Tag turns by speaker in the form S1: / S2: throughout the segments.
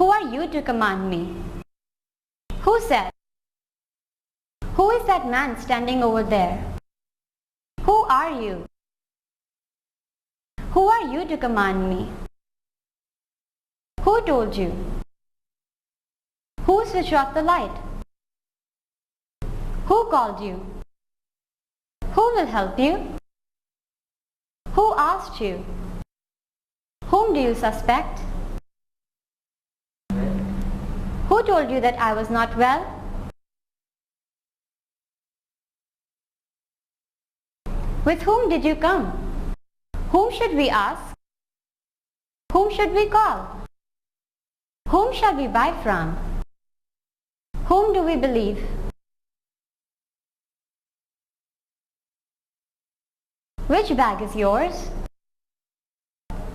S1: Who are you to command me? Who said? Who is that man standing over there? Who are you? Who are you to command me? Who told you? Who switched off the light? Who called you? Who will help you? Who asked you? Whom do you suspect? Who told you that I was not well? With whom did you come? Whom should we ask? Whom should we call? Whom shall we buy from? Whom do we believe? Which bag is yours?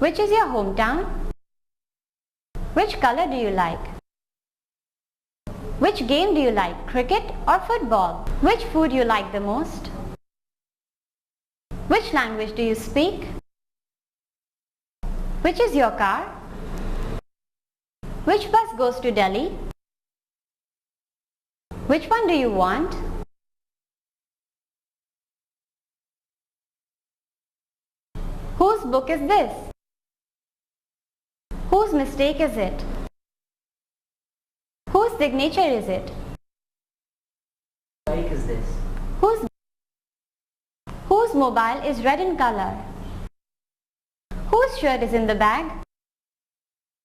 S1: Which is your hometown? Which color do you like? Which game do you like, cricket or football? Which food you like the most? Which language do you speak? Which is your car? Which bus goes to Delhi? Which one do you want? Whose book is this? Whose mistake is it? Whose signature is it?
S2: Bike is this?
S1: Whose mobile is red in color? Whose shirt is in the bag?